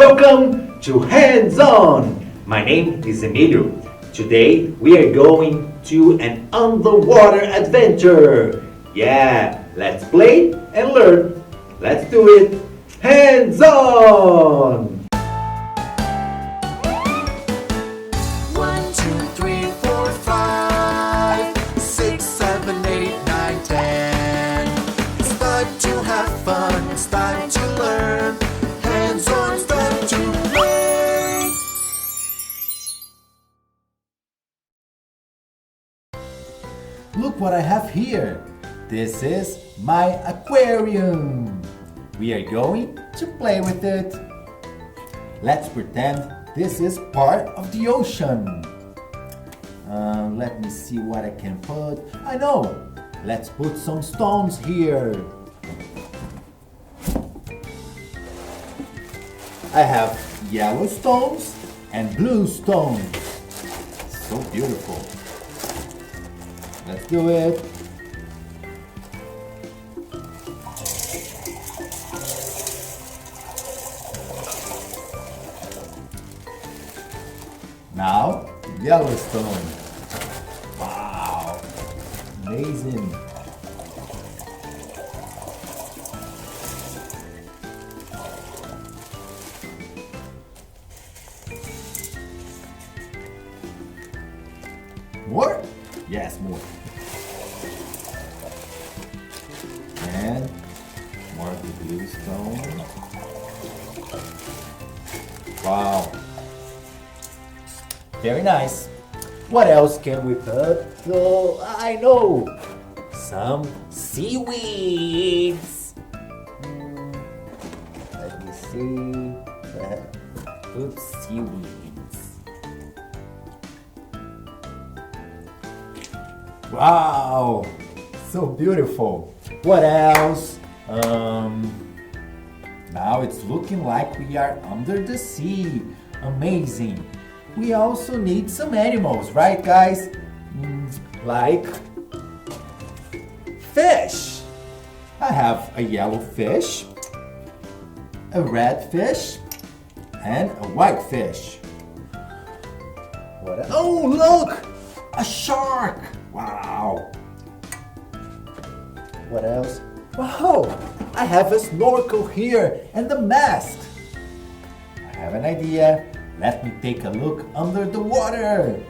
Welcome to Hands On! My name is Emilio. Today we are going to an underwater adventure. Yeah, let's play and learn. Let's do it. Hands On! 1, 2, 3, 4, 5, 6, 7, 8, 9, 10. It's time to have fun. It's time to learn. Hands on, it's time to play. Look what I have here. This is my aquarium. We are going to play with it. Let's pretend this is part of the ocean. Let me see what I can put. I know. Let's put some stones here. I have yellow stones and blue stones. So beautiful. Let's do it. Now, Yellowstone. Wow, amazing. More? Yes, more. And more of the blue stone. Wow. Very nice. What else can we put? Oh, I know. Some seaweeds. Let me see. Put seaweeds. Wow. So beautiful. What else? Now it's looking like we are under the sea. Amazing. We also need some animals, right guys? Like fish. I have a yellow fish, a red fish, and a white fish. Oh, look! A shark! Wow! What else? Wow! I have a snorkel here and a mask. I have an idea. Let me take a look under the water.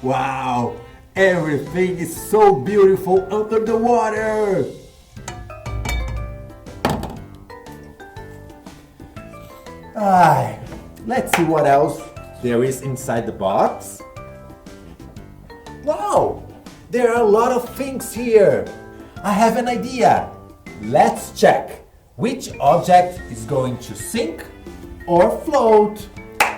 Wow! Everything is so beautiful under the water. Let's see what else there is inside the box. Wow! There are a lot of things here. I have an idea. Let's check which object is going to sink or float.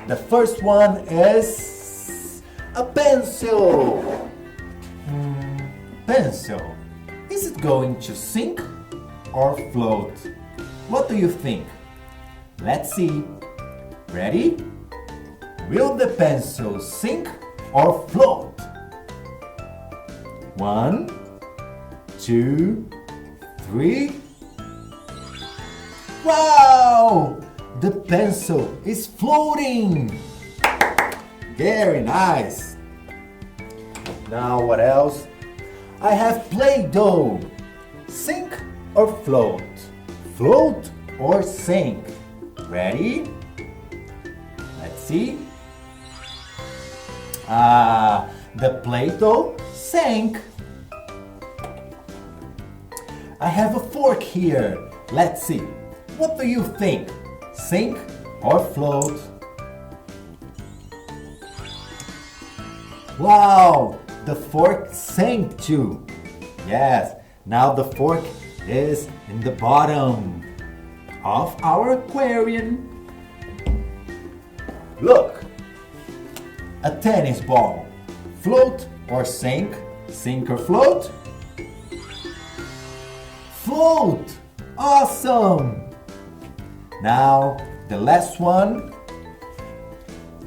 The first one is a pencil. Pencil. Is it going to sink or float? What do you think? Let's see. Ready? Will the pencil sink or float? 1, 2, 3. Wow! The pencil is floating. Very nice. Now what else? I have Play-Doh. Sink or float? Float or sink? Ready? Let's see. The Play-Doh sank. I have a fork here. Let's see. What do you think? Sink or float? Wow! The fork sank too. Yes, now the fork is in the bottom of our aquarium. Look! A tennis ball. Float or sink? Sink or float? Float! Awesome! Now, the last one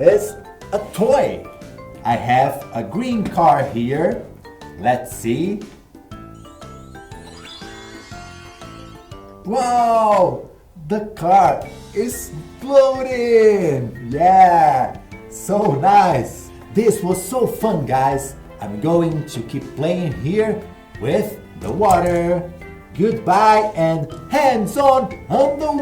is a toy. I have a green car here. Let's see. Wow! The car is floating! Yeah! So nice! This was so fun, guys. I'm going to keep playing here with the water. Goodbye and hands on the